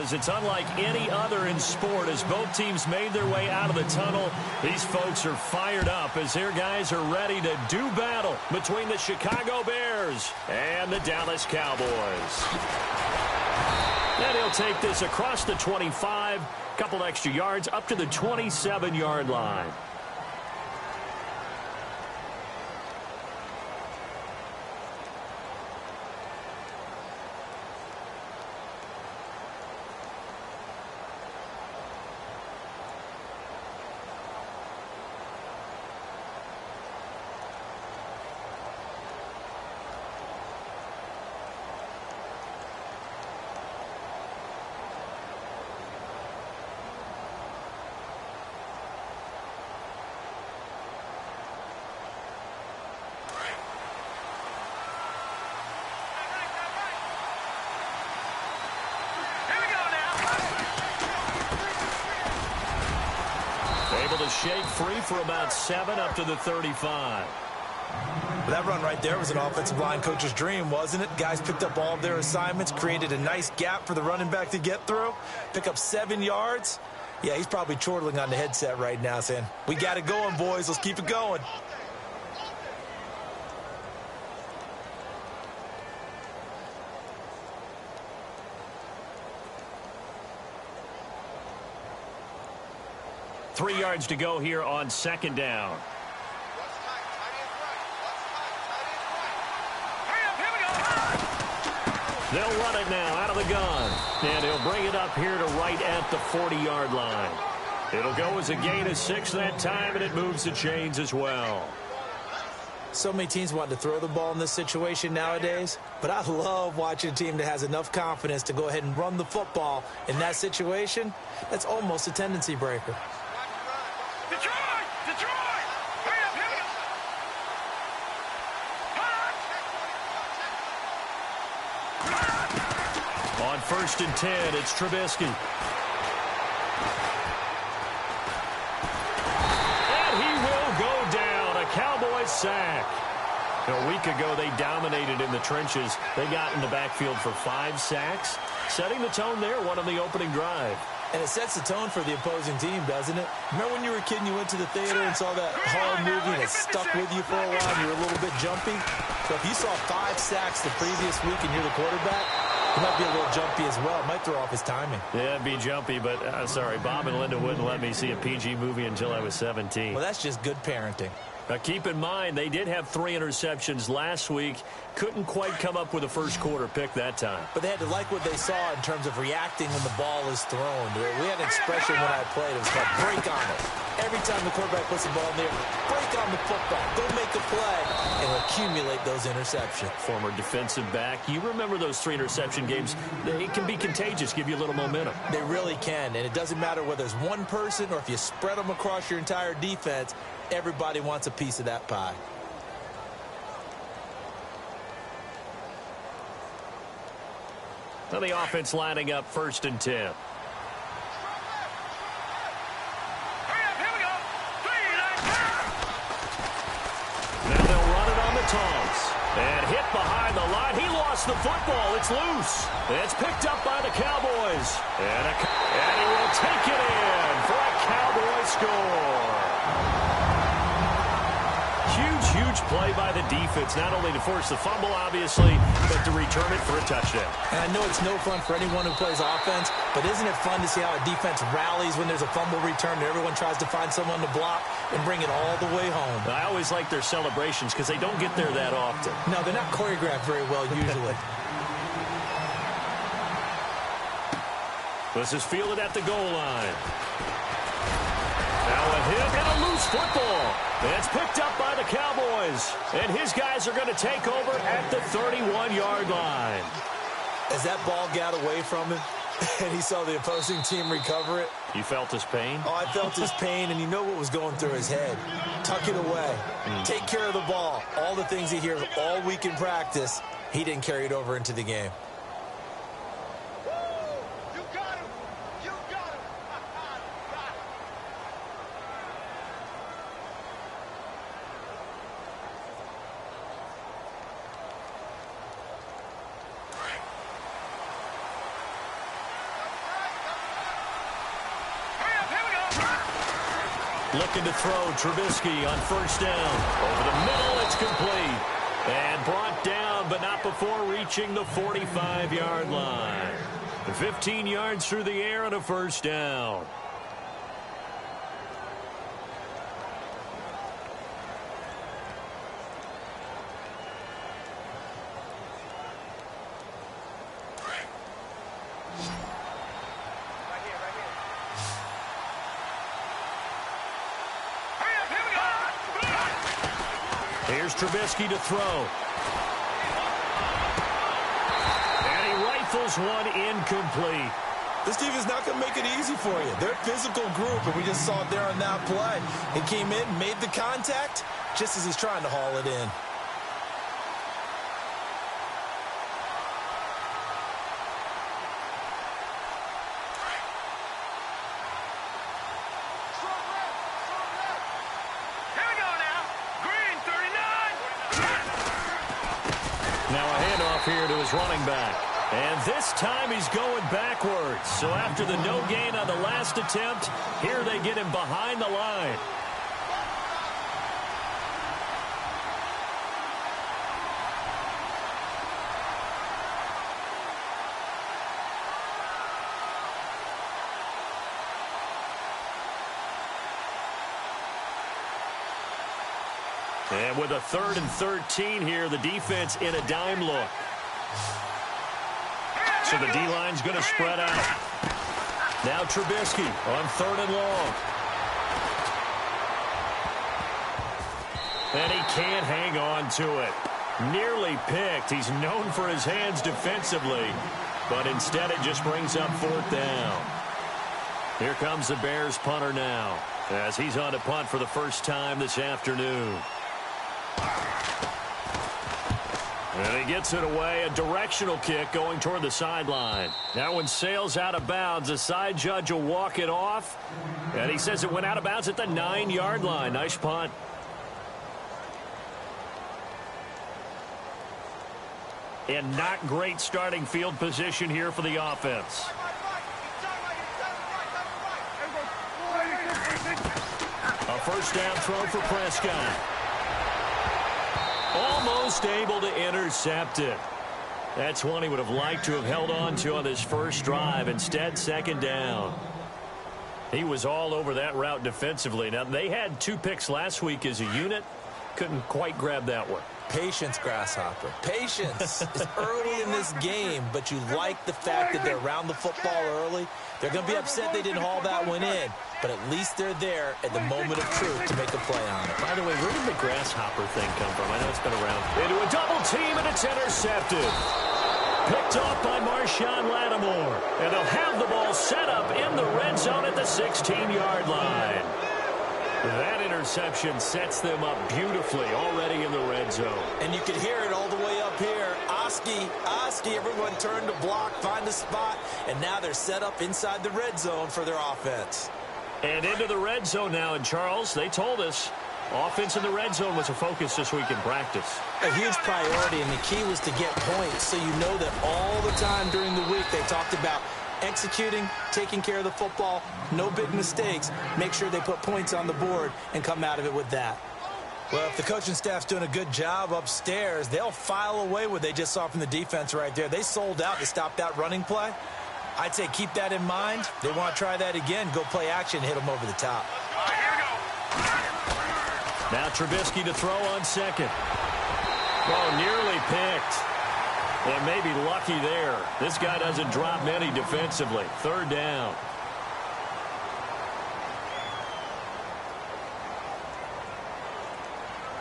because it's unlike any other in sport. As both teams made their way out of the tunnel, these folks are fired up as their guys are ready to do battle between the Chicago Bears and the Dallas Cowboys. And he'll take this across the 25, couple extra yards up to the 27-yard line. Shake free for about 7 up to the 35. Well, that run right there was an offensive line coach's dream, wasn't it? Guys picked up all of their assignments, created a nice gap for the running back to get through, pick up 7 yards. Yeah, he's probably chortling on the headset right now saying, we got it going, boys. Let's keep it going. Three yards to go here on second down. They'll run it now out of the gun. And he'll bring it up here to right at the 40-yard line. It'll go as a gain of 6 that time, and it moves the chains as well. So many teams want to throw the ball in this situation nowadays, but I love watching a team that has enough confidence to go ahead and run the football in that situation. That's almost a tendency breaker. On 1st and 10, it's Trubisky. And he will go down. A Cowboys sack. A week ago, they dominated in the trenches. They got in the backfield for 5 sacks, setting the tone there, one on the opening drive. And it sets the tone for the opposing team, doesn't it? Remember when you were a kid and you went to the theater and saw that horror movie and it stuck with you for a while and you were a little bit jumpy? So if you saw 5 sacks the previous week and you're the quarterback, he might be a little jumpy as well. Might throw off his timing. Yeah, it'd be jumpy, but sorry, Bob and Linda wouldn't let me see a PG movie until I was 17. Well, that's just good parenting. Now, keep in mind, they did have 3 interceptions last week. Couldn't quite come up with a first quarter pick that time. But they had to like what they saw in terms of reacting when the ball is thrown. We had an expression when I played. It was called break on it. Every time the quarterback puts the ball in there, break on the football. Go make a play and accumulate those interceptions. Former defensive back. You remember those 3 interception games. They can be contagious, give you a little momentum. They really can, and it doesn't matter whether it's one person or if you spread them across your entire defense. Everybody wants a piece of that pie. Now the offense lining up 1st and 10. Now they'll run it on the toss. And hit behind the line. He lost the football. It's loose. It's picked up by the Cowboys. And he will take it in for a Cowboy score. Huge play by the defense, not only to force the fumble, obviously, but to return it for a touchdown. And I know it's no fun for anyone who plays offense, but isn't it fun to see how a defense rallies when there's a fumble return and everyone tries to find someone to block and bring it all the way home? I always like their celebrations because they don't get there that often. No, they're not choreographed very well usually. This is fielded at the goal line. Now a hit and a loose football. It's picked up by the Cowboys. And his guys are going to take over at the 31-yard line. As that ball got away from him and he saw the opposing team recover it. You felt his pain? Oh, I felt his pain, and you know what was going through his head. Tuck it away. Take care of the ball. All the things he hears all week in practice, he didn't carry it over into the game. Looking to throw. Trubisky on first down. Over the middle, it's complete. And brought down, but not before reaching the 45-yard line. 15 yards through the air and a first down. Here's Trubisky to throw. And he rifles one incomplete. This team is not going to make it easy for you. They're a physical group, and we just saw it there on that play. He came in, made the contact, just as he's trying to haul it in. Here to his running back. And this time he's going backwards. So after the no gain on the last attempt, here they get him behind the line. And with a 3rd and 13 here, the defense in a dime look. So the D-line's going to spread out. Now Trubisky on 3rd and long. And he can't hang on to it. Nearly picked. He's known for his hands defensively, but instead it just brings up 4th down. Here comes the Bears punter now, as he's on to punt for the first time this afternoon. And he gets it away, a directional kick going toward the sideline. That one sails out of bounds. The side judge will walk it off. And he says it went out of bounds at the 9-yard line. Nice punt. And not great starting field position here for the offense. A first down throw for Prescott. Almost able to intercept it. That's one he would have liked to have held on to on this first drive. Instead, 2nd down. He was all over that route defensively. Now, they had 2 picks last week as a unit. Couldn't quite grab that one. Patience, Grasshopper. Patience. It's early in this game, but you like the fact that they're around the football early. They're going to be upset they didn't haul that one in, but at least they're there at the moment of truth to make a play on it. By the way, where did the Grasshopper thing come from? I know it's been around. Into a double team, and it's intercepted. Picked off by Marshawn Lattimore. And they'll have the ball set up in the red zone at the 16-yard line. That interception sets them up beautifully already in the red zone. And you can hear it all the way up here. Oski, everyone turned to block, find a spot, and now they're set up inside the red zone for their offense. And into the red zone now, and Charles, they told us offense in the red zone was a focus this week in practice. A huge priority, and the key was to get points, so you know that all the time during the week they talked about executing, taking care of the football, no big mistakes, make sure they put points on the board and come out of it with that. Well, if the coaching staff's doing a good job upstairs, they'll file away what they just saw from the defense right there. They sold out to stop that running play. I'd say keep that in mind. They want to try that again, go play action, hit them over the top. Now Trubisky to throw on 2nd. Oh, nearly picked. And maybe lucky there. This guy doesn't drop many defensively. 3rd down.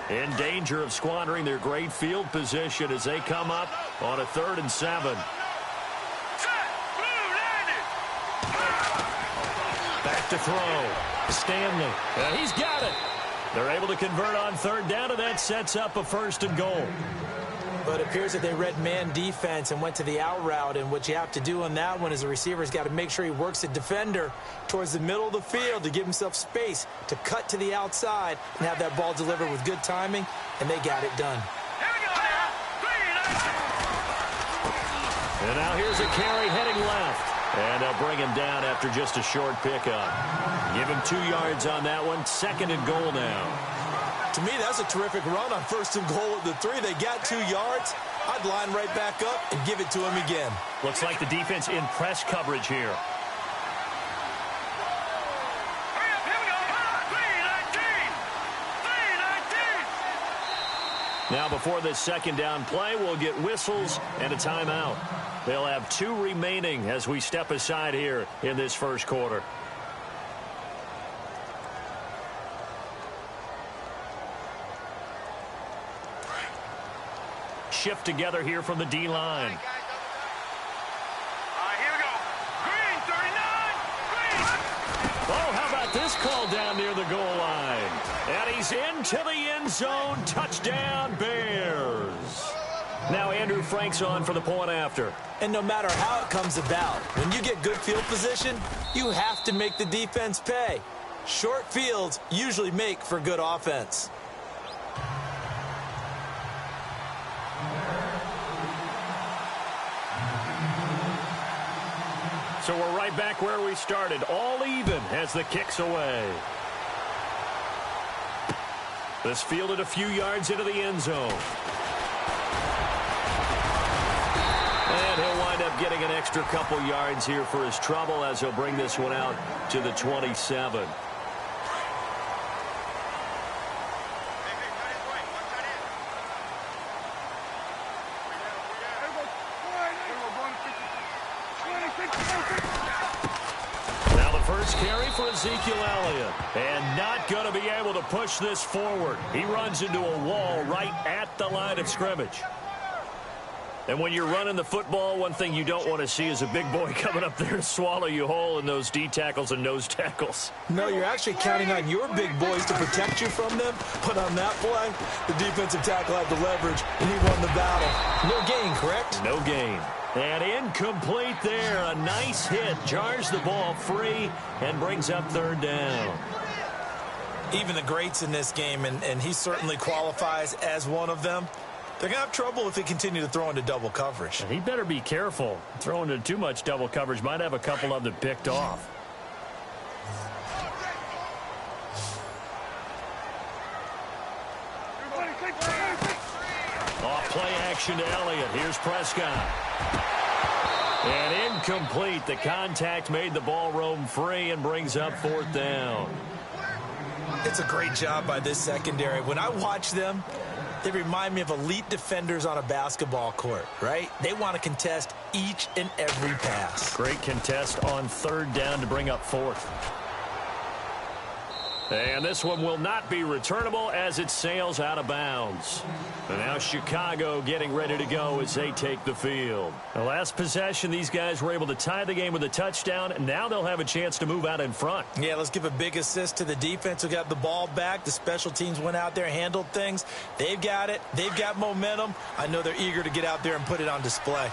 In danger of squandering their great field position as they come up on a 3rd and 7. Back to throw. Stanley. And he's got it. They're able to convert on 3rd down, and that sets up a 1st and goal. But it appears that they read man defense and went to the out route, and what you have to do on that one is the receiver's got to make sure he works the defender towards the middle of the field to give himself space to cut to the outside and have that ball delivered with good timing, and they got it done. And now here's a carry heading left. And they'll bring him down after just a short pickup. Give him 2 yards on that one. 2nd and goal now. To me, that's a terrific run on 1st and goal at the 3. They got 2 yards. I'd line right back up and give it to him again. Looks like the defense in press coverage here. Now before this 2nd down play, we'll get whistles and a timeout. They'll have 2 remaining as we step aside here in this 1st quarter. Shift together here from the D-line. Here we go. Green, 39. Green. Oh, how about this call down near the goal line? And he's into the end zone. Touchdown, Bears. Now Andrew Frank's on for the point after. And no matter how it comes about, when you get good field position, you have to make the defense pay. Short fields usually make for good offense. So we're right back where we started, all even as the kick's away. This fielded a few yards into the end zone. And he'll wind up getting an extra couple yards here for his trouble as he'll bring this one out to the 27. Now the first carry for Ezekiel Elliott. And not going to be able to push this forward. He runs into a wall right at the line of scrimmage. And when you're running the football, one thing you don't want to see is a big boy coming up there to swallow you whole in those D tackles and nose tackles. No, you're actually counting on your big boys to protect you from them. But on that play, the defensive tackle had the leverage, and he won the battle. No gain, correct? No gain. And incomplete there. A nice hit. Jars the ball free and brings up 3rd down. Even the greats in this game, and he certainly qualifies as one of them, they're going to have trouble if they continue to throw into double coverage. He better be careful. Throwing into too much double coverage might have a couple of them picked off. Off play action to Elliott. Here's Prescott. And incomplete. The contact made the ball roam free and brings up 4th down. It's a great job by this secondary. When I watch them, they remind me of elite defenders on a basketball court, right? They want to contest each and every pass. Great contest on 3rd down to bring up 4th. And this one will not be returnable as it sails out of bounds. And now Chicago getting ready to go as they take the field. The last possession, these guys were able to tie the game with a touchdown. And now they'll have a chance to move out in front. Yeah, let's give a big assist to the defense who got the ball back. The special teams went out there, handled things. They've got it. They've got momentum. I know they're eager to get out there and put it on display.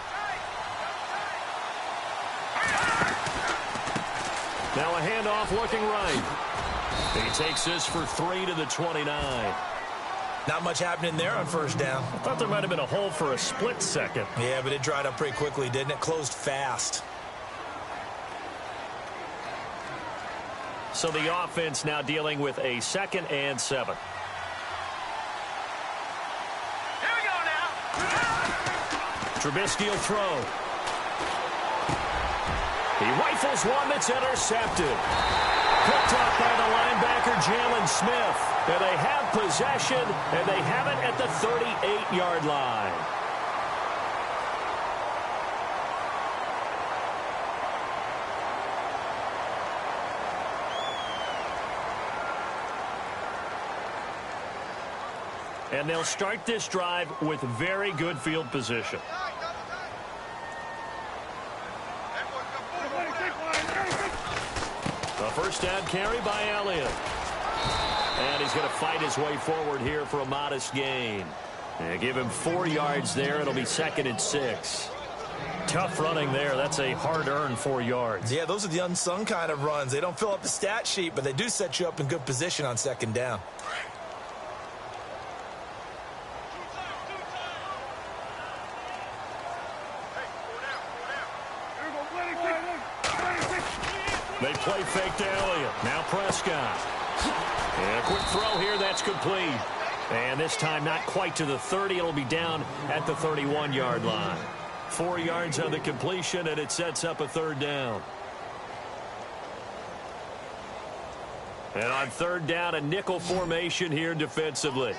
Now a handoff looking right. He takes this for 3 to the 29. Not much happening there on 1st down. I thought there might have been a hole for a split second. Yeah, but it dried up pretty quickly, didn't it? Closed fast. So the offense now dealing with a 2nd and 7. Here we go now. Trubisky will throw. He rifles one that's intercepted. Picked up by the linebacker, Jalen Smith. And they have possession, and they have it at the 38-yard line. And they'll start this drive with very good field position. A 1st down carry by Elliott. And he's going to fight his way forward here for a modest gain. And give him 4 yards there. It'll be 2nd and 6. Tough running there. That's a hard-earned 4 yards. Yeah, those are the unsung kind of runs. They don't fill up the stat sheet, but they do set you up in good position on 2nd down. They play fake to Elliott. Now Prescott. And a quick throw here. That's complete. And this time not quite to the 30. It'll be down at the 31-yard line. 4 yards on the completion, and it sets up a third down. And on third down, a nickel formation here defensively.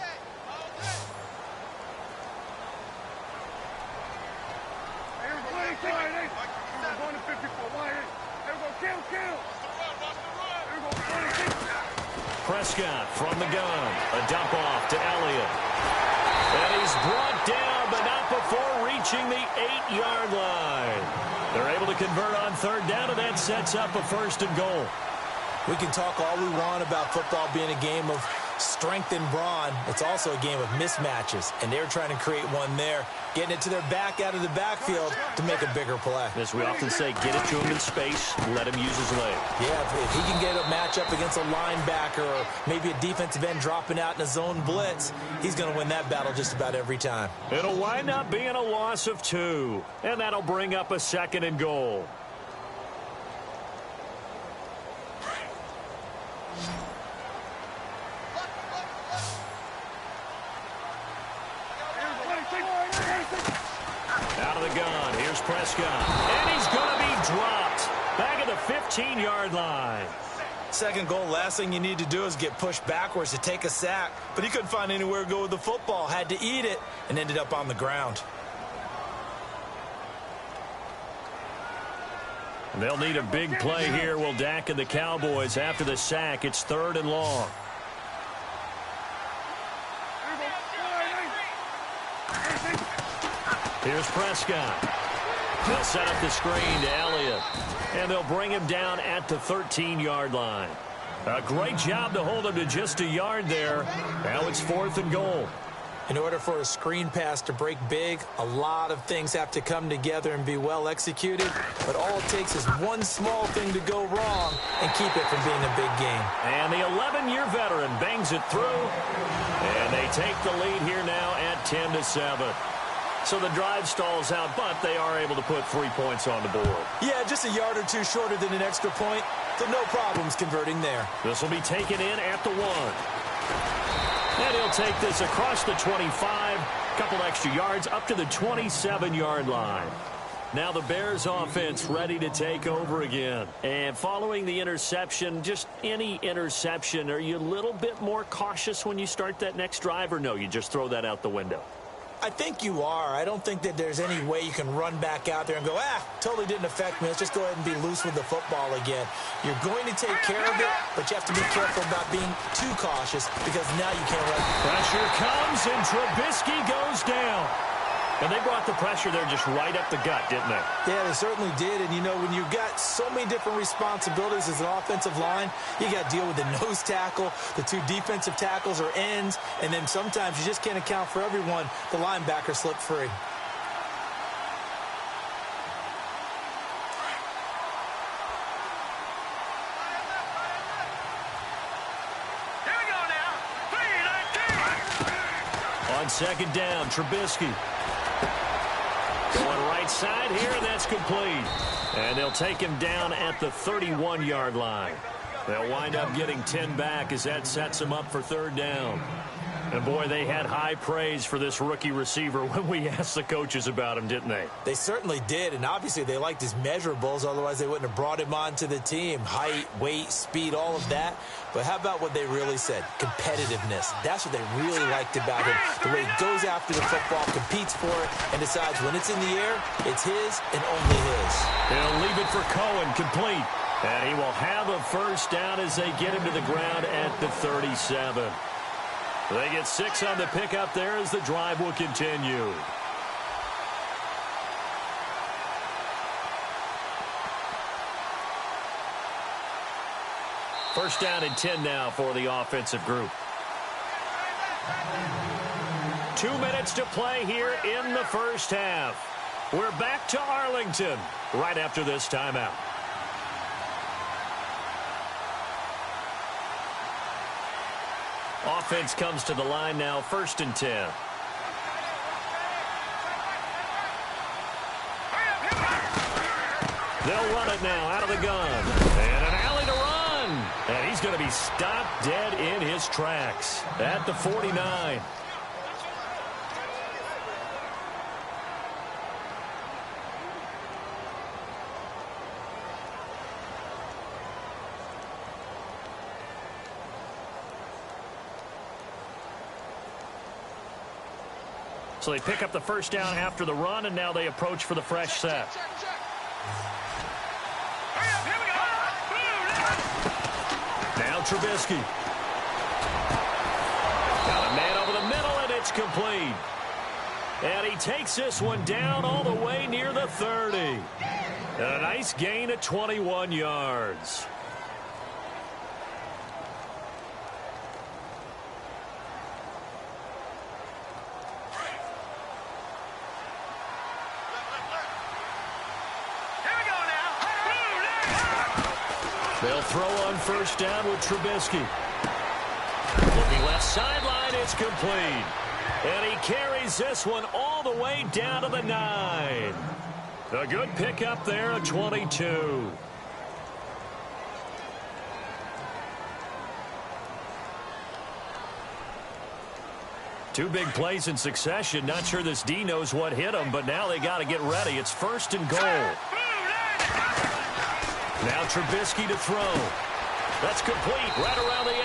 Prescott from the gun. A dump off to Elliott. And he's brought down, but not before reaching the 8-yard line. They're able to convert on third down, and that sets up a first and goal. We can talk all we want about football being a game of strength and brawn. It's also a game of mismatches, and they're trying to create one there, getting it to their back out of the backfield to make a bigger play. As we often say, get it to him in space, let him use his leg. Yeah, if he can get a matchup against a linebacker or maybe a defensive end dropping out in a zone blitz, he's going to win that battle just about every time. It'll wind up being a loss of 2, and that'll bring up a second and goal. Out of the gun, here's Prescott. And he's going to be dropped. Back at the 15-yard line. Second goal, last thing you need to do is get pushed backwards to take a sack. But he couldn't find anywhere to go with the football. Had to eat it and ended up on the ground. They'll need a big play here. Will Dak and the Cowboys after the sack. It's third and long. Here's Prescott. They'll set up the screen to Elliott. And they'll bring him down at the 13-yard line. A great job to hold him to just a yard there. Now it's fourth and goal. In order for a screen pass to break big, a lot of things have to come together and be well executed. But all it takes is one small thing to go wrong and keep it from being a big game. And the 11-year veteran bangs it through. And they take the lead here now at 10-7. So the drive stalls out, but they are able to put 3 points on the board. Yeah, just a yard or two shorter than an extra point, so no problems converting there. This will be taken in at the 1. And he'll take this across the 25, couple extra yards up to the 27-yard line. Now the Bears offense ready to take over again. And following the interception, just any interception, are you a little bit more cautious when you start that next drive, or no, you just throw that out the window? I think you are. I don't think that there's any way you can run back out there and go, totally didn't affect me. Let's just go ahead and be loose with the football again. You're going to take care of it, but you have to be careful about being too cautious because now you can't run. Pressure comes, and Trubisky goes down. And they brought the pressure there just right up the gut, didn't they? Yeah, they certainly did. And, you know, when you've got so many different responsibilities as an offensive line, you got to deal with the nose tackle, the 2 defensive tackles or ends, and then sometimes you just can't account for everyone. The linebacker slipped free. Here we go now. 3-19. On second down, Trubisky. Going right side here, and that's complete. And they'll take him down at the 31-yard line. They'll wind up getting 10 back as that sets them up for third down. And, boy, they had high praise for this rookie receiver when we asked the coaches about him, didn't they? They certainly did, and obviously they liked his measurables, otherwise they wouldn't have brought him onto the team. Height, weight, speed, all of that. But how about what they really said? Competitiveness. That's what they really liked about him. The way he goes after the football, competes for it, and decides when it's in the air, it's his and only his. They'll leave it for Cohen, complete. And he will have a first down as they get him to the ground at the 37. They get 6 on the pickup there as the drive will continue. First down and 10 now for the offensive group. 2 minutes to play here in the first half. We're back to Arlington right after this timeout. Offense comes to the line now, 1st and 10. They'll run it now out of the gun. And an going to be stopped dead in his tracks at the 49. So they pick up the first down after the run, and now they approach for the fresh set. Now Trubisky. Got a man over the middle, and it's complete. And he takes this one down all the way near the 30. And a nice gain of 21 yards. They'll throw on first down with Trubisky. Looking left sideline, it's complete. And he carries this one all the way down to the 9. A good pickup there at 22. Two big plays in succession. Not sure this D knows what hit him, but now they got to get ready. It's first and goal. Now Trubisky to throw. That's complete right around the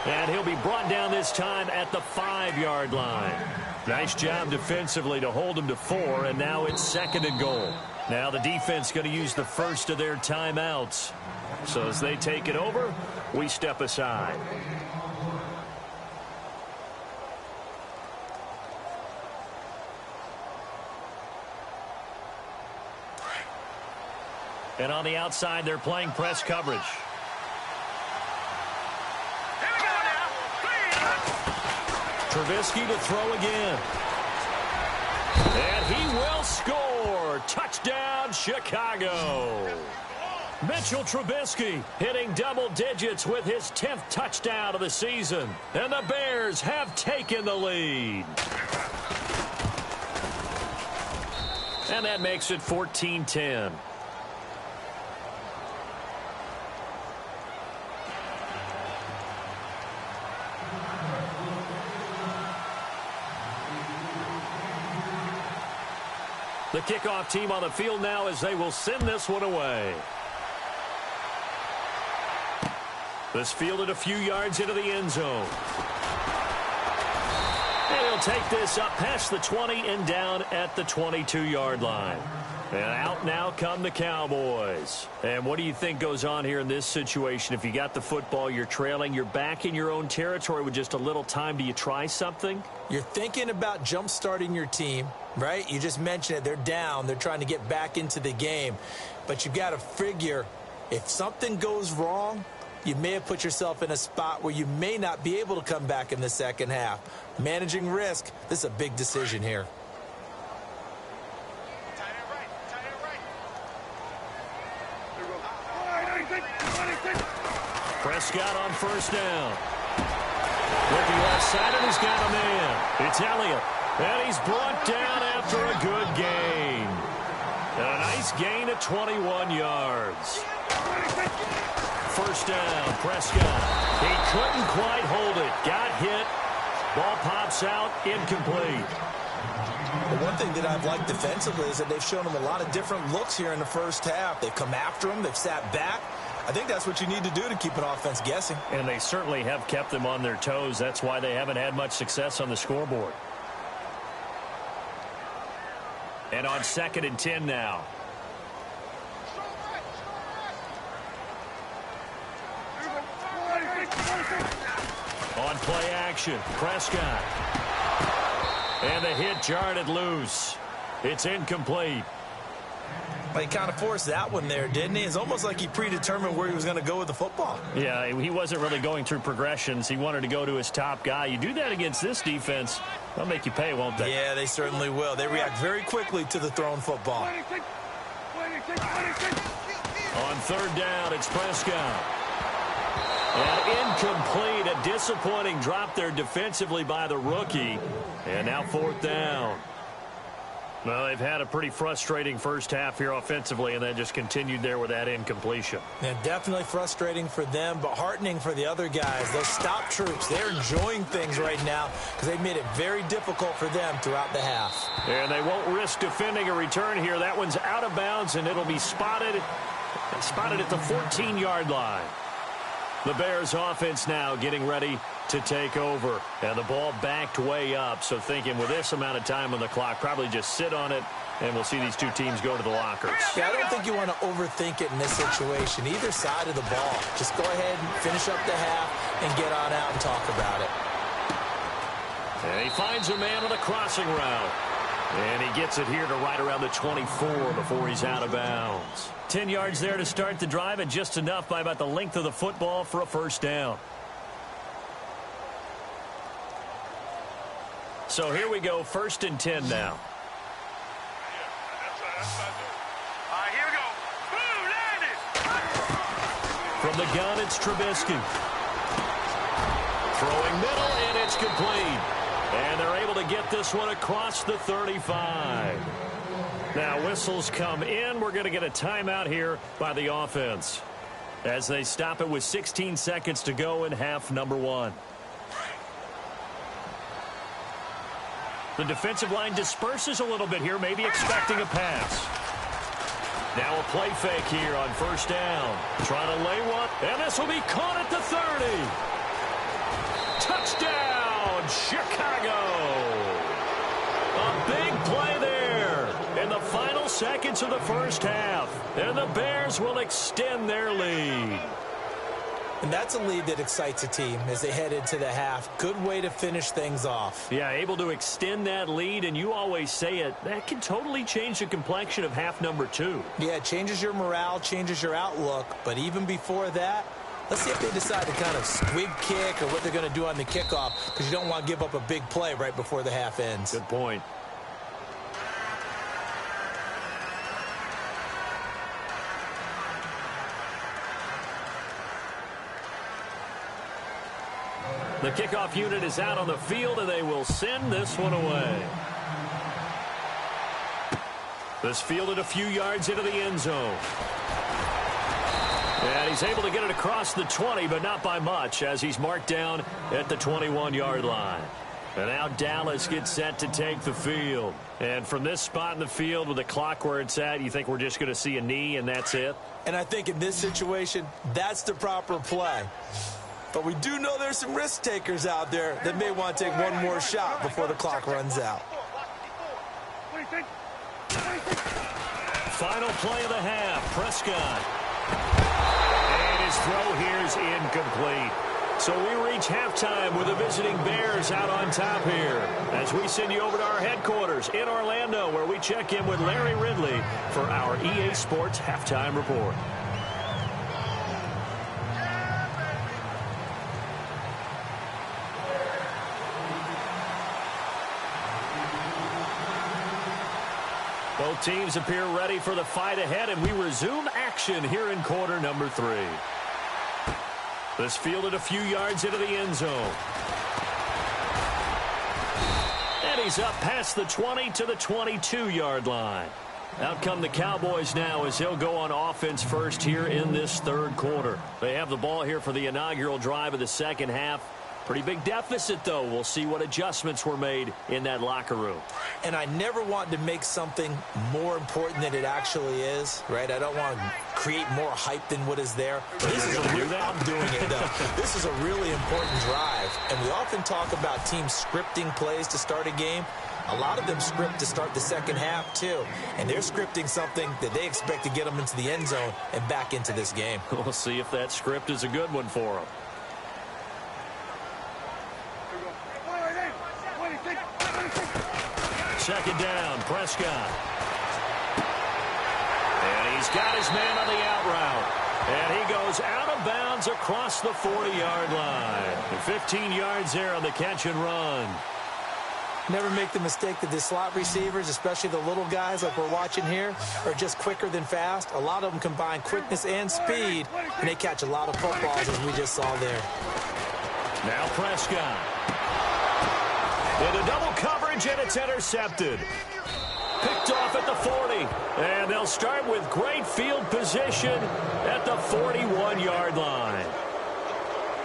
8. And he'll be brought down this time at the 5-yard line. Nice job defensively to hold him to 4, and now it's second and goal. Now the defense going to use the first of their timeouts. So as they take it over, we step aside. And on the outside, they're playing press coverage. Trubisky to throw again. And he will score. Touchdown, Chicago. Mitchell Trubisky hitting double digits with his 10th touchdown of the season. And the Bears have taken the lead. And that makes it 14-10. The kickoff team on the field now as they will send this one away. This fielded a few yards into the end zone. And he'll take this up past the 20 and down at the 22-yard line. And out now come the Cowboys. And what do you think goes on here in this situation? If you got the football, you're trailing, you're back in your own territory with just a little time. Do you try something? You're thinking about jump-starting your team, right? You just mentioned it. They're down. They're trying to get back into the game. But you've got to figure if something goes wrong, you may have put yourself in a spot where you may not be able to come back in the second half. Managing risk, this is a big decision here. Prescott on first down. Looking left side, and he's got a man. It's Elliott. And he's brought down after a good gain. And a nice gain of 21 yards. First down, Prescott. He couldn't quite hold it. Got hit. Ball pops out, incomplete. The one thing that I've liked defensively is that they've shown him a lot of different looks here in the first half. They've come after him. They've sat back. I think that's what you need to do to keep an offense guessing. And they certainly have kept them on their toes. That's why they haven't had much success on the scoreboard. And on 2nd and 10 now. On play action, Prescott. And the hit jarred it loose. It's incomplete. But he kind of forced that one there, didn't he? It's almost like he predetermined where he was going to go with the football. Yeah, he wasn't really going through progressions. He wanted to go to his top guy. You do that against this defense, they'll make you pay, won't they? Yeah, they certainly will. They react very quickly to the thrown football. On 3rd down, it's Prescott. And incomplete, a disappointing drop there defensively by the rookie. And now 4th down. Well, they've had a pretty frustrating first half here offensively, and then just continued there with that incompletion. Yeah, definitely frustrating for them, but heartening for the other guys. Those stop troops, they're enjoying things right now because they've made it very difficult for them throughout the half. And they won't risk defending a return here. That one's out of bounds, and it'll be spotted at the 14-yard line. The Bears offense now getting ready to take over. And the ball backed way up. So thinking with this amount of time on the clock, probably just sit on it, and we'll see these two teams go to the lockers. Yeah, I don't think you want to overthink it in this situation. Either side of the ball. Just go ahead and finish up the half and get on out and talk about it. And he finds a man on a crossing route. And he gets it here to right around the 24 before he's out of bounds. 10 yards there to start the drive, and just enough by about the length of the football for a first down. So here we go, 1st and 10 now. Here we go. Boom, landed. From the gun, it's Trubisky. Throwing middle, and it's complete. And they're able to get this one across the 35. Now whistles come in. We're going to get a timeout here by the offense as they stop it with 16 seconds to go in half number 1. The defensive line disperses a little bit here, maybe expecting a pass. Now a play fake here on first down. Trying to lay one, and this will be caught at the 30. Touchdown, Chicago! A big play there in the final seconds of the first half. And the Bears will extend their lead. And that's a lead that excites a team as they head into the half. Good way to finish things off. Yeah, able to extend that lead, and you always say it, that can totally change the complexion of half number 2. Yeah, it changes your morale, changes your outlook. But even before that, let's see if they decide to kind of squib kick or what they're going to do on the kickoff, because you don't want to give up a big play right before the half ends. Good point. The kickoff unit is out on the field, and they will send this one away. This fielded a few yards into the end zone. And he's able to get it across the 20, but not by much, as he's marked down at the 21-yard line. And now Dallas gets set to take the field. And from this spot in the field with the clock where it's at, you think we're just going to see a knee and that's it? And I think in this situation, that's the proper play. But we do know there's some risk takers out there that may want to take one more shot before the clock runs out. Final play of the half, Prescott. And his throw here is incomplete. So we reach halftime with the visiting Bears out on top here as we send you over to our headquarters in Orlando, where we check in with Larry Ridley for our EA Sports Halftime Report. Both teams appear ready for the fight ahead, and we resume action here in quarter number 3. This fielded a few yards into the end zone. And he's up past the 20 to the 22-yard line. Out come the Cowboys now as they'll go on offense first here in this third quarter. They have the ball here for the inaugural drive of the second half. Pretty big deficit, though. We'll see what adjustments were made in that locker room. And I never want to make something more important than it actually is, right? I don't want to create more hype than what is there. This is I'm doing it, though. This is a really important drive. And we often talk about teams scripting plays to start a game. A lot of them script to start the second half, too. And they're scripting something that they expect to get them into the end zone and back into this game. We'll see if that script is a good one for them. Second down, Prescott. And he's got his man on the out route. And he goes out of bounds across the 40-yard line. 15 yards there on the catch and run. Never make the mistake that the slot receivers, especially the little guys like we're watching here, are just quicker than fast. A lot of them combine quickness and speed, and they catch a lot of footballs, as we just saw there. Now Prescott. Into double coverage, and it's intercepted. Picked Picked off at the 40. And they'll start with great field position at the 41-yard line.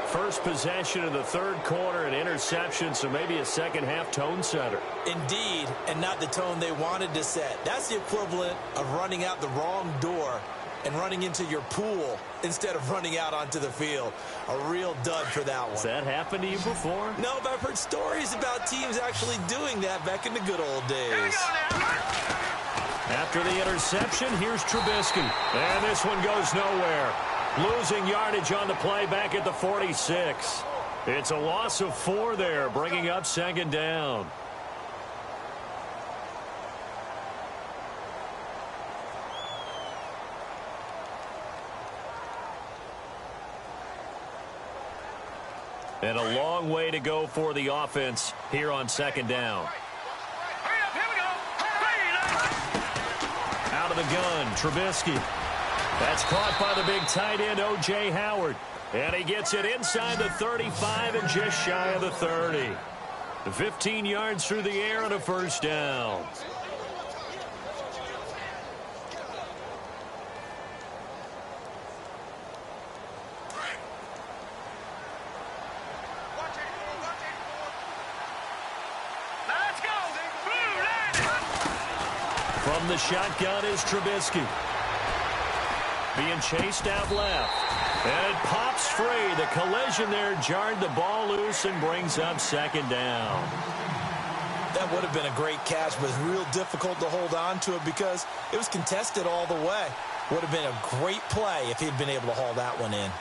First possession of the third quarter, an interception, so maybe a second-half tone setter. Indeed, and not the tone they wanted to set. That's the equivalent of running out the wrong door and running into your pool instead of running out onto the field. A real dud for that one. Has that happened to you before? No, but I've heard stories about teams actually doing that back in the good old days. After the interception, here's Trubisky. And this one goes nowhere. Losing yardage on the play back at the 46. It's a loss of 4 there, bringing up second down. And a long way to go for the offense here on second down. Out of the gun, Trubisky. That's caught by the big tight end, O.J. Howard. And he gets it inside the 35 and just shy of the 30. 15 yards through the air and a first down. From the shotgun is Trubisky. Being chased out left. And it pops free. The collision there jarred the ball loose and brings up second down. That would have been a great catch, but it's real difficult to hold on to it because it was contested all the way. Would have been a great play if he'd been able to haul that one in.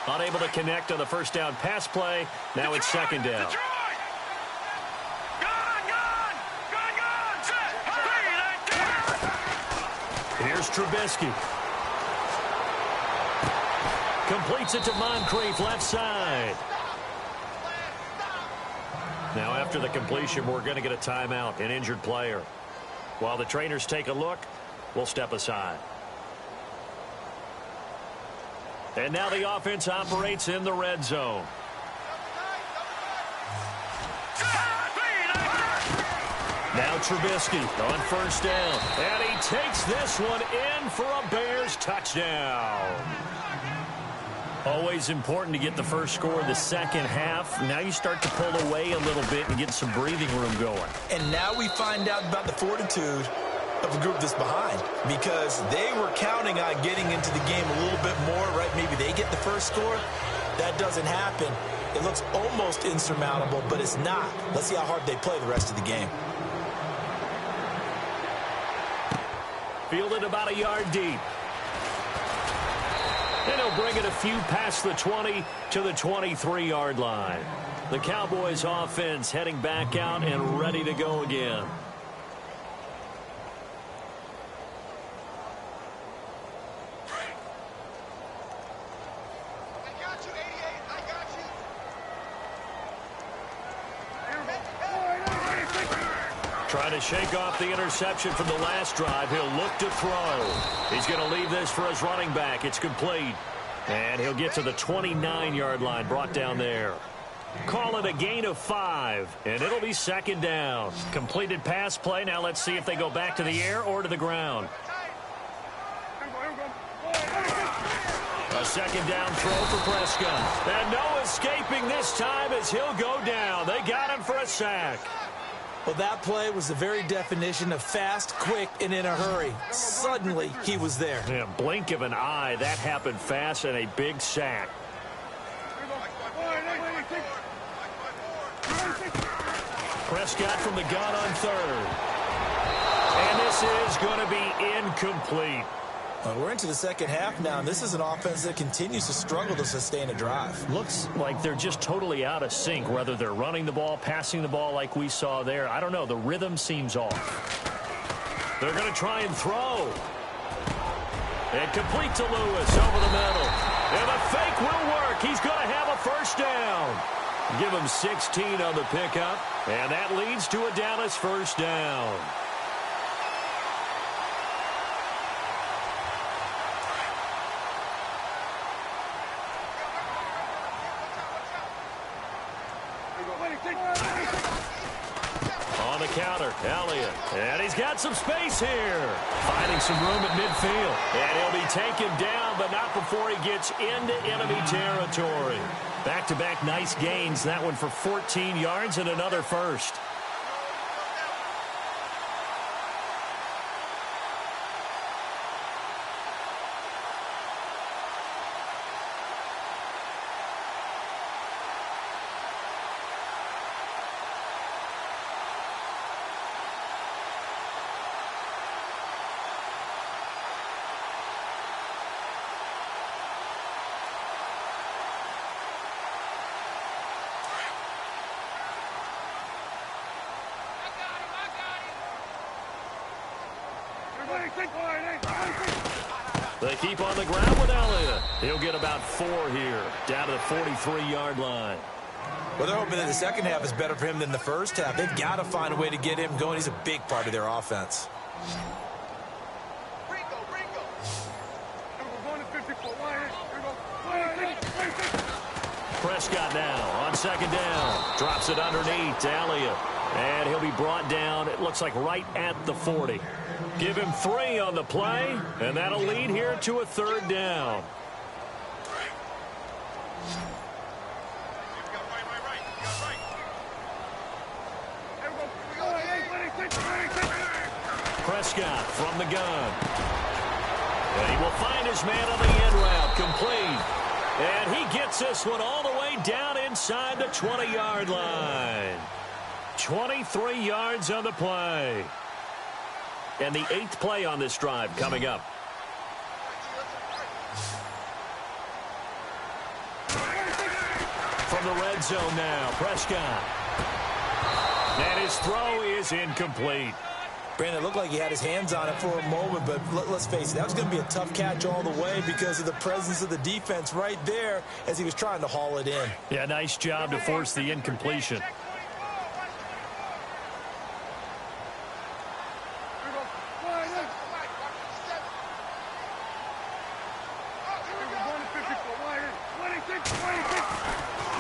Unable to connect on the first down pass play. Now it's second down. Here's Trubisky. Completes it to Moncrief, left side. Now after the completion, we're going to get a timeout, an injured player. While the trainers take a look, we'll step aside. And now the offense operates in the red zone. Now Trubisky on first down. And he takes this one in for a Bears touchdown. Always important to get the first score of the second half. Now you start to pull away a little bit and get some breathing room going. And now we find out about the fortitude of the group that's behind, because they were counting on getting into the game a little bit more, right? Maybe they get the first score. That doesn't happen. It looks almost insurmountable, but it's not. Let's see how hard they play the rest of the game. Fielded about a yard deep. And he'll bring it a few past the 20 to the 23-yard line. The Cowboys offense heading back out and ready to go again. Trying to shake off the interception from the last drive. He'll look to throw. He's going to leave this for his running back. It's complete. And he'll get to the 29-yard line, brought down there. Call it a gain of 5, and it'll be second down. Completed pass play. Now let's see if they go back to the air or to the ground. A second down throw for Prescott. And no escaping this time as he'll go down. They got him for a sack. Well, that play was the very definition of fast, quick, and in a hurry. Suddenly, he was there. Yeah, blink of an eye. That happened fast and a big sack. Prescott from the gun on third. And this is going to be incomplete. We're into the second half now, and this is an offense that continues to struggle to sustain a drive. Looks like they're just totally out of sync, whether they're running the ball, passing the ball like we saw there. I don't know. The rhythm seems off. They're going to try and throw. And complete to Lewis over the middle. And the fake will work. He's going to have a first down. Give him 16 on the pickup, and that leads to a Dallas first down. counter. Elliott. And he's got some space here. Finding some room at midfield. And he'll be taken down, but not before he gets into enemy territory. Back-to-back nice gains. That one for 14 yards and another first. They keep on the ground with Elliott. He'll get about 4 here, down to the 43-yard line. Well, they're hoping that the second half is better for him than the first half. They've got to find a way to get him going. He's a big part of their offense. Prescott now on second down. Drops it underneath to Elliott. And he'll be brought down, it looks like, right at the 40. Give him 3 on the play, and that'll lead here to a third down. Prescott from the gun. And he will find his man on the end route, complete. And he gets this one all the way down inside the 20-yard line. 23 yards on the play. And the 8th play on this drive coming up. From the red zone now, Prescott. And his throw is incomplete. Brandon, it looked like he had his hands on it for a moment, but let's face it, that was going to be a tough catch all the way because of the presence of the defense right there as he was trying to haul it in. Yeah, nice job to force the incompletion.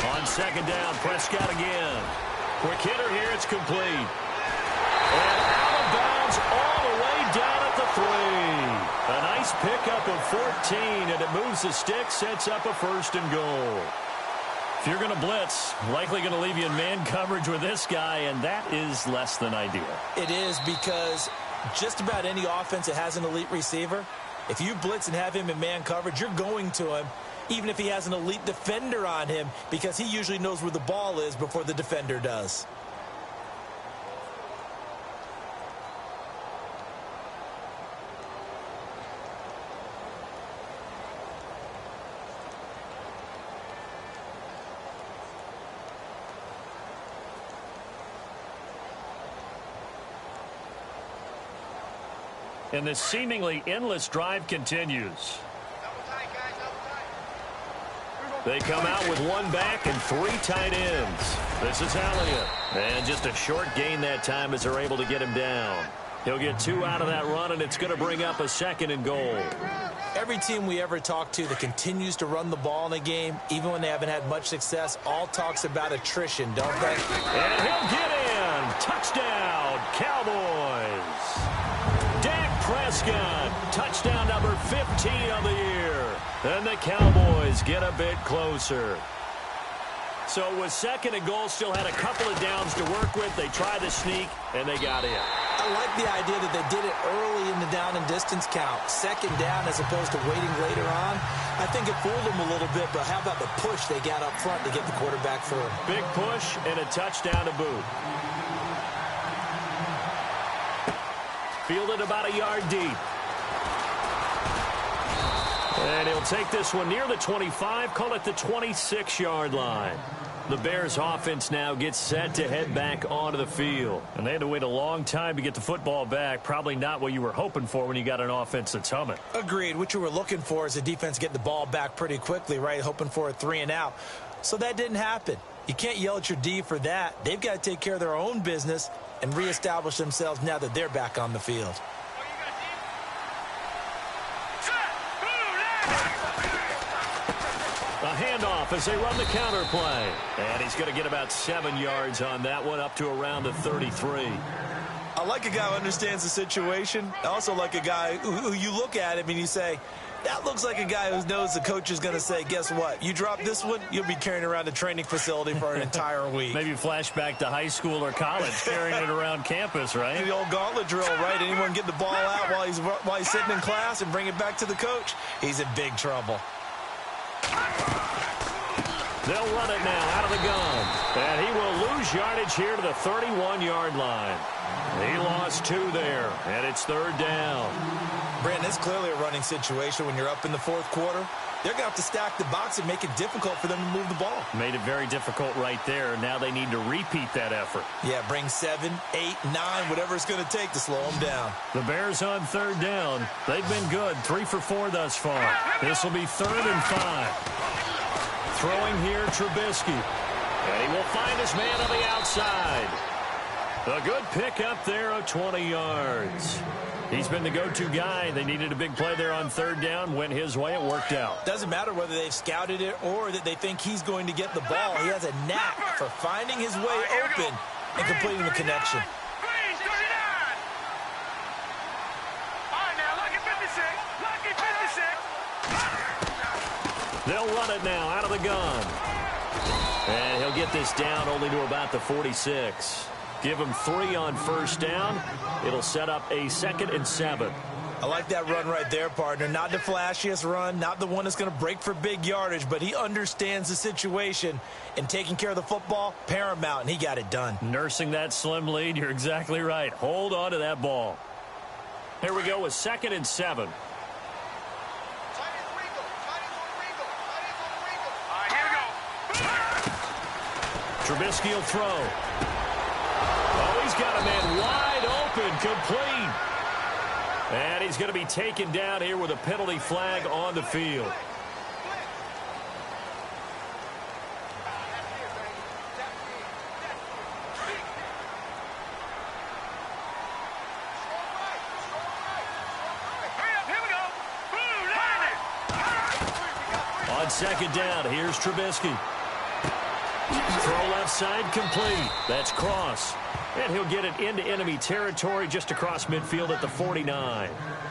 On second down, Prescott again. Quick hitter here, it's complete. And out of bounds all the way down at the 3. A nice pickup of 14, and it moves the stick, sets up a 1st and goal. If you're going to blitz, likely going to leave you in man coverage with this guy, and that is less than ideal. It is, because just about any offense that has an elite receiver, if you blitz and have him in man coverage, you're going to him, even if he has an elite defender on him, because he usually knows where the ball is before the defender does. And this seemingly endless drive continues. They come out with 1 back and 3 tight ends. This is Elliott. And just a short gain that time as they're able to get him down. He'll get 2 out of that run, and it's going to bring up a 2nd and goal. Every team we ever talk to that continues to run the ball in a game, even when they haven't had much success, all talks about attrition, don't they? And he'll get in. Touchdown, Cowboys. Dak Prescott, touchdown number 15 on the year. And the Cowboys get a bit closer. So with 2nd and goal, still had a couple of downs to work with. They tried to sneak, and they got in. I like the idea that they did it early in the down and distance count. 2nd down as opposed to waiting later on. I think it fooled them a little bit, but how about the push they got up front to get the quarterback through? Big push and a touchdown to boot. Fielded about a yard deep. And he'll take this one near the 25, call it the 26-yard line. The Bears offense now gets set to head back onto the field. And they had to wait a long time to get the football back. Probably not what you were hoping for when you got an offense that's humming. Agreed. What you were looking for is the defense getting the ball back pretty quickly, right? Hoping for a 3 and out. So that didn't happen. You can't yell at your D for that. They've got to take care of their own business and reestablish themselves now that they're back on the field. A handoff as they run the counter play. And he's going to get about 7 yards on that one, up to around the 33. I like a guy who understands the situation. I also like a guy who you look at him and you say, that looks like a guy who knows the coach is going to say, guess what? You drop this one, you'll be carrying around the training facility for an entire week. Maybe flashback to high school or college, carrying it around campus, right? The old gauntlet drill, right? Anyone get the ball out while he's sitting in class and bring it back to the coach? He's in big trouble. They'll run it now out of the gun. And he will lose yardage here to the 31-yard line. He lost 2 there, and it's 3rd down. Brandon, it's clearly a running situation when you're up in the 4th quarter. They're going to have to stack the box and make it difficult for them to move the ball. Made it very difficult right there. Now they need to repeat that effort. Yeah, bring 7, 8, 9, whatever it's going to take to slow them down. The Bears on 3rd down. They've been good, 3 for 4 thus far. This will be 3rd and 5. Throwing here, Trubisky. And he will find his man on the outside. A good pickup there of 20 yards. He's been the go-to guy. They needed a big play there on 3rd down. Went his way. It worked out. Doesn't matter whether they've scouted it or that they think he's going to get the ball. He has a knack for finding his way open and completing the connection. Green, 39. All right, now, lucky 56. Lucky 56. They'll run it now out of the gun. And he'll get this down only to about the 46. Give him 3 on 1st down. It'll set up a 2nd and 7. I like that run right there, partner. Not the flashiest run, not the one that's going to break for big yardage, but he understands the situation, and taking care of the football, paramount, and he got it done. Nursing that slim lead, you're exactly right. Hold on to that ball. Here we go with 2nd and 7. Trubisky will throw. Oh, he's got a man wide open, complete. And he's going to be taken down here with a penalty flag on the field. On 2nd down, here's Trubisky. Throw left side, complete. That's Cross. And he'll get it into enemy territory just across midfield at the 49.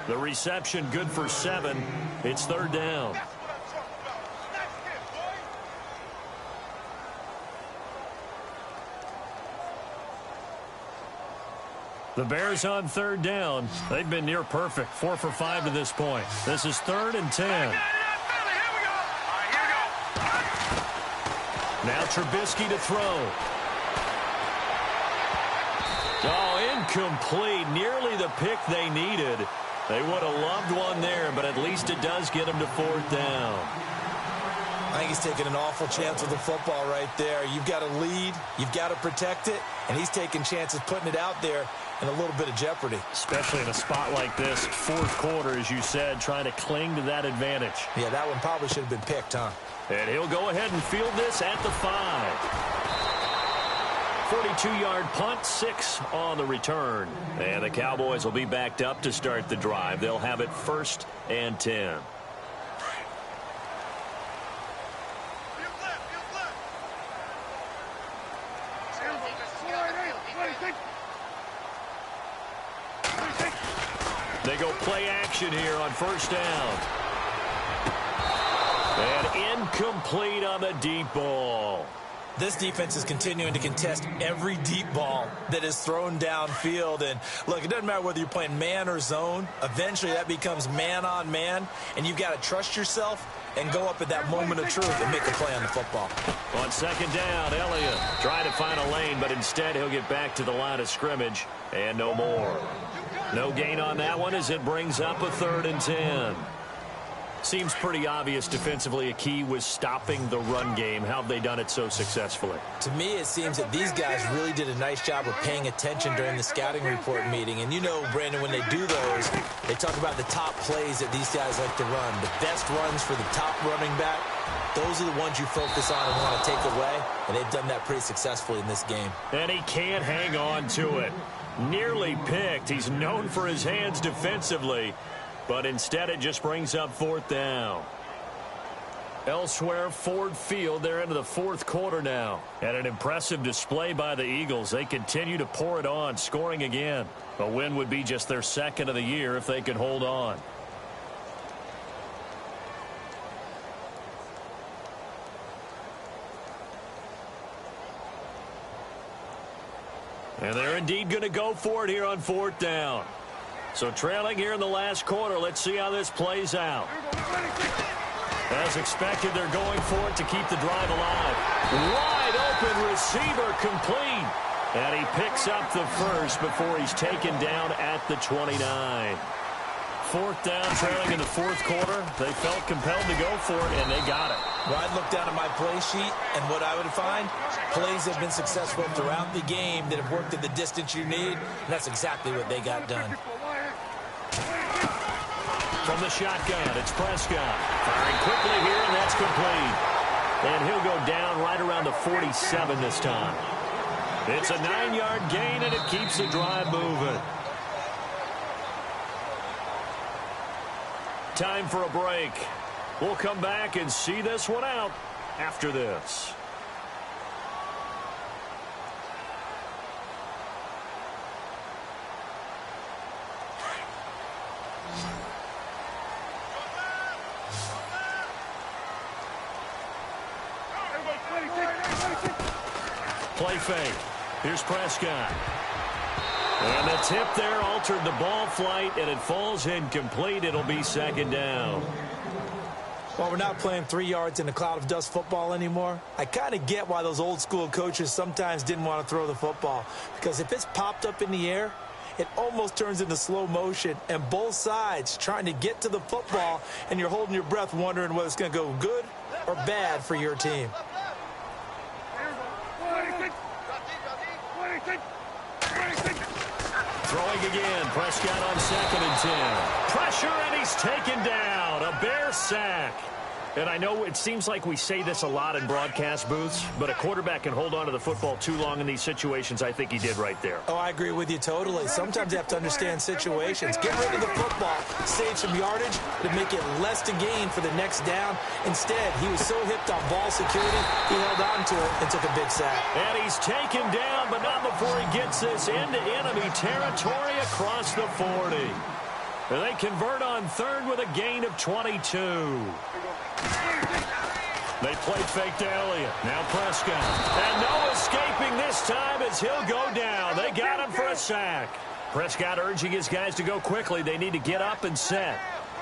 The reception good for 7. It's 3rd down. The Bears on 3rd down. They've been near perfect. 4 for 5 to this point. This is 3rd and 10. Now Trubisky to throw. Oh, incomplete. Nearly the pick they needed. They would have loved one there, but at least it does get them to 4th down. I think he's taking an awful chance with the football right there. You've got to lead. You've got to protect it. And he's taking chances putting it out there in a little bit of jeopardy. Especially in a spot like this, 4th quarter, as you said, trying to cling to that advantage. Yeah, that one probably should have been picked, huh? And he'll go ahead and field this at the 5. 42-yard punt, 6 on the return. And the Cowboys will be backed up to start the drive. They'll have it 1st and 10. They go play action here on 1st down. And incomplete on the deep ball. This defense is continuing to contest every deep ball that is thrown downfield. And, look, it doesn't matter whether you're playing man or zone. Eventually, that becomes man-on-man, and you've got to trust yourself and go up at that moment of truth and make a play on the football. On 2nd down, Elliott trying to find a lane, but instead he'll get back to the line of scrimmage and no more. No gain on that one as it brings up a 3rd and 10. Seems pretty obvious defensively a key was stopping the run game. How have they done it so successfully? To me, it seems that these guys really did a nice job of paying attention during the scouting report meeting. And you know, Brandon, when they do those, they talk about the top plays that these guys like to run. The best runs for the top running back, those are the ones you focus on and want to take away. And they've done that pretty successfully in this game. And he can't hang on to it. Nearly picked. He's known for his hands defensively. But instead, it just brings up 4th down. Elsewhere, Ford Field, they're into the fourth quarter now. And an impressive display by the Eagles. They continue to pour it on, scoring again. A win would be just their second of the year if they can hold on. And they're indeed going to go for it here on fourth down. So trailing here in the last quarter, let's see how this plays out. As expected, they're going for it to keep the drive alive. Wide open receiver complete. And he picks up the first before he's taken down at the 29. Fourth down, trailing in the fourth quarter. They felt compelled to go for it, and they got it. Well, I'd look down at my play sheet, and what I would find, plays have been successful throughout the game that have worked at the distance you need, and that's exactly what they got done. From the shotgun, it's Prescott. Firing quickly here, and that's complete. And he'll go down right around the 47 this time. It's a 9-yard gain, and it keeps the drive moving. Time for a break. We'll come back and see this one out after this. Play fake. Here's Prescott. And the tip there altered the ball flight, and it falls incomplete. It'll be second down. Well, we're not playing 3 yards in a cloud of dust football anymore. I kind of get why those old school coaches sometimes didn't want to throw the football. Because if it's popped up in the air, it almost turns into slow motion. And both sides trying to get to the football, and you're holding your breath wondering whether it's going to go good or bad for your team. Throwing again. Prescott on 2nd and 10. Pressure, and he's taken down. A Bear sack. And I know it seems like we say this a lot in broadcast booths, but a quarterback can hold on to the football too long in these situations. I think he did right there. Oh, I agree with you totally. Sometimes you have to understand situations. Get rid of the football, save some yardage to make it less to gain for the next down. Instead, he was so hipped on ball security, he held on to it and took a big sack. And he's taken down, but not before he gets this into enemy territory across the 40. And they convert on 3rd with a gain of 22. They play fake to Elliott. Now Prescott. And no escaping this time as he'll go down. They got him for a sack. Prescott urging his guys to go quickly. They need to get up and set.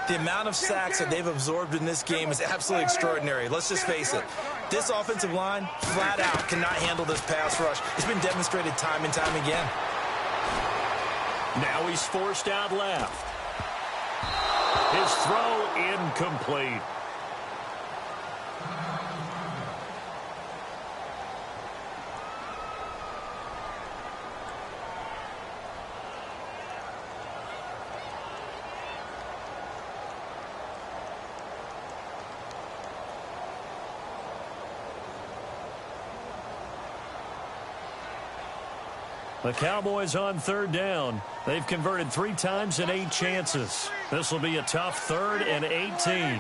The amount of sacks that they've absorbed in this game is absolutely extraordinary. Let's just face it. This offensive line, flat out, cannot handle this pass rush. It's been demonstrated time and time again. Now he's forced out left. His throw incomplete. The Cowboys on 3rd down. They've converted 3 times in 8 chances. This will be a tough 3rd and 18.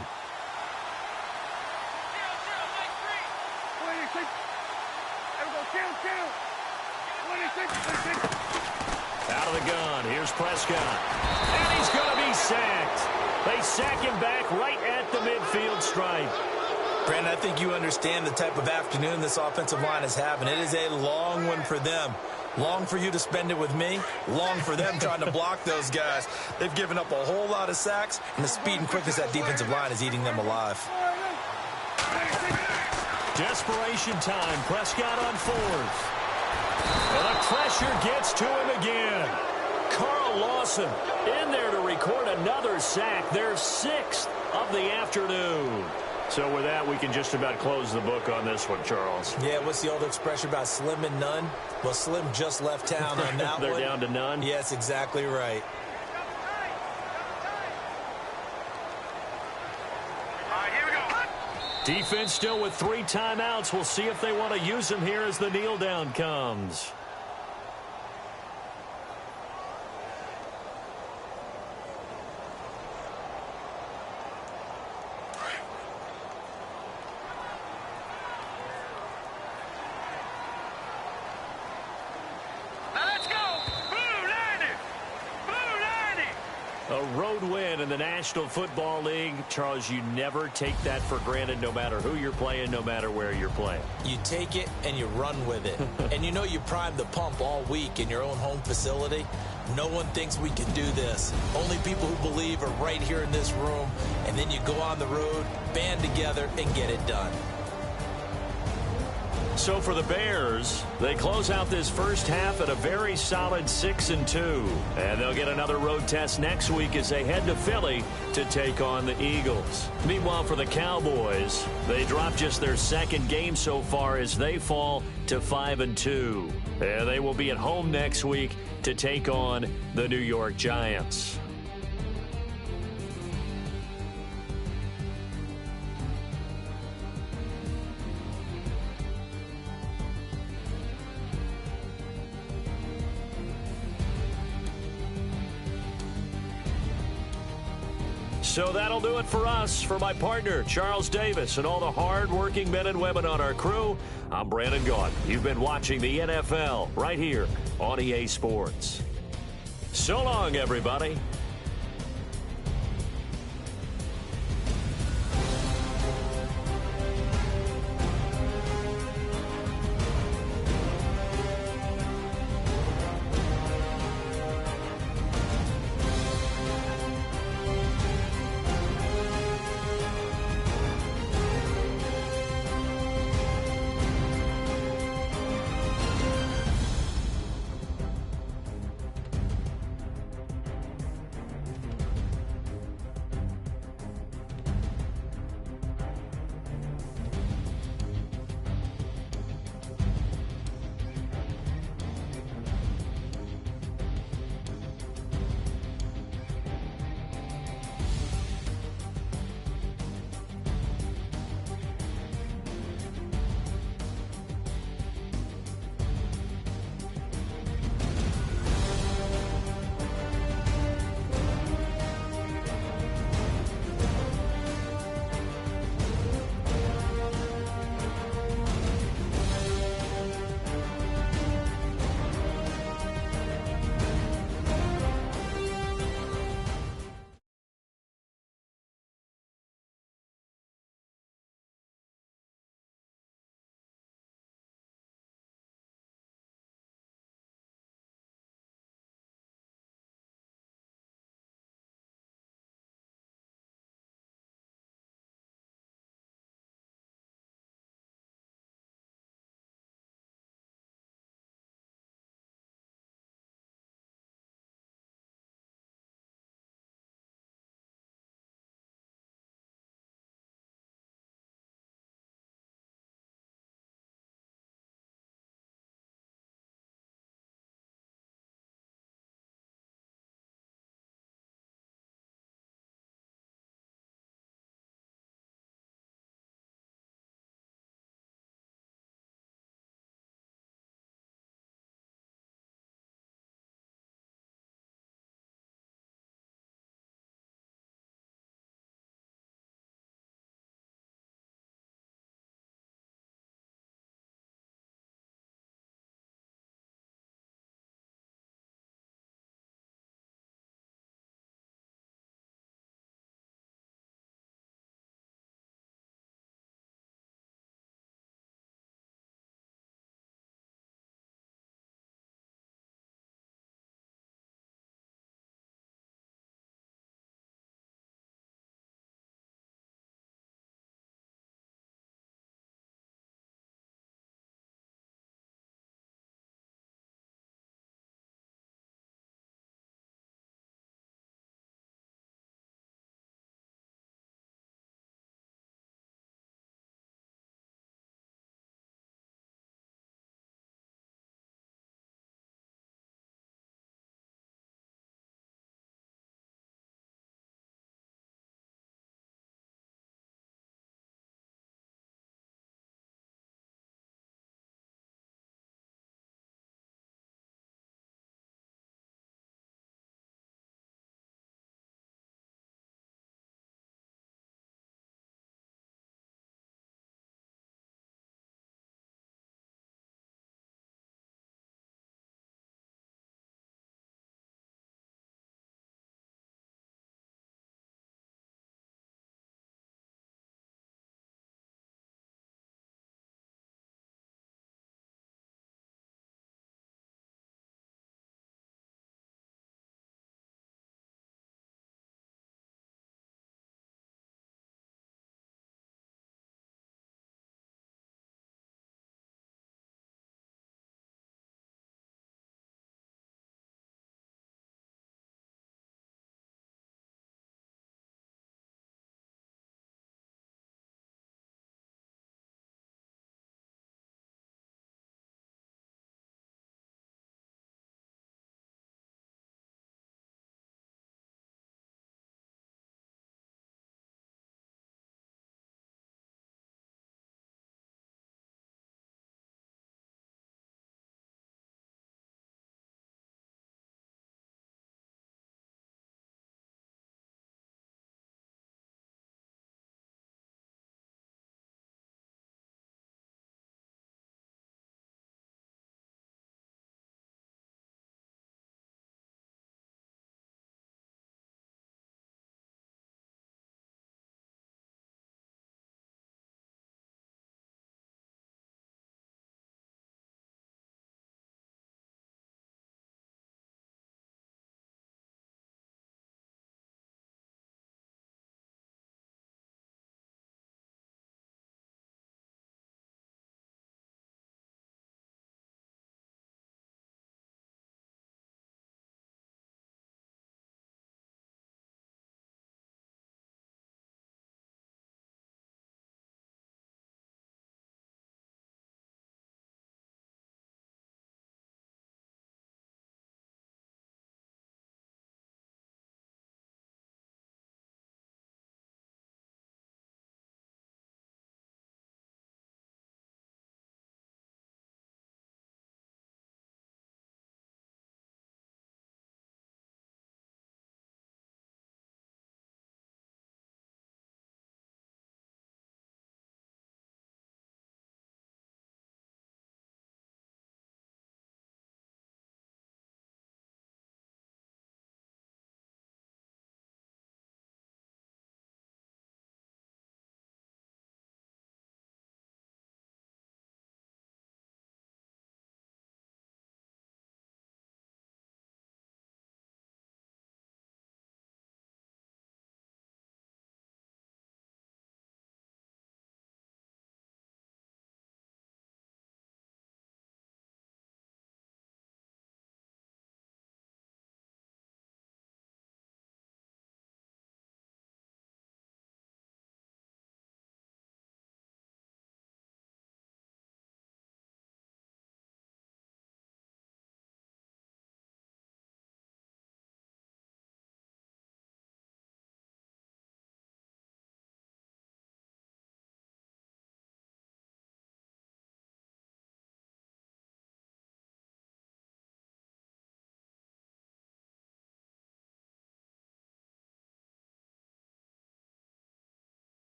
Out of the gun. Here's Prescott. And he's going to be sacked. They sack him back right at the midfield stripe. Brandon, I think you understand the type of afternoon this offensive line is having. It is a long one for them. Long for you to spend it with me. Long for them trying to block those guys. They've given up a whole lot of sacks, and the speed and quickness of that defensive line is eating them alive. Desperation time. Prescott on 4th. And the pressure gets to him again. Carl Lawson in there to record another sack. Their 6th of the afternoon. So with that, we can just about close the book on this one, Charles. Yeah, what's the old expression about slim and none? Well, Slim just left town on that They're one. down to none? Yes, exactly right. Defense still with 3 timeouts. We'll see if they want to use them here as the kneel down comes. road win in the National Football League. Charles, you never take that for granted no matter who you're playing, no matter where you're playing. You take it and you run with it. And you know you primed the pump all week in your own home facility. No one thinks we can do this. Only people who believe are right here in this room. And then you go on the road, band together, and get it done. So for the Bears, they close out this first half at a very solid 6-2. And they'll get another road test next week as they head to Philly to take on the Eagles. Meanwhile, for the Cowboys, they drop just their second game so far as they fall to 5-2. And they will be at home next week to take on the New York Giants. So that'll do it for us. For my partner, Charles Davis, and all the hard-working men and women on our crew, I'm Brandon Gaudin. You've been watching the NFL right here on EA Sports. So long, everybody.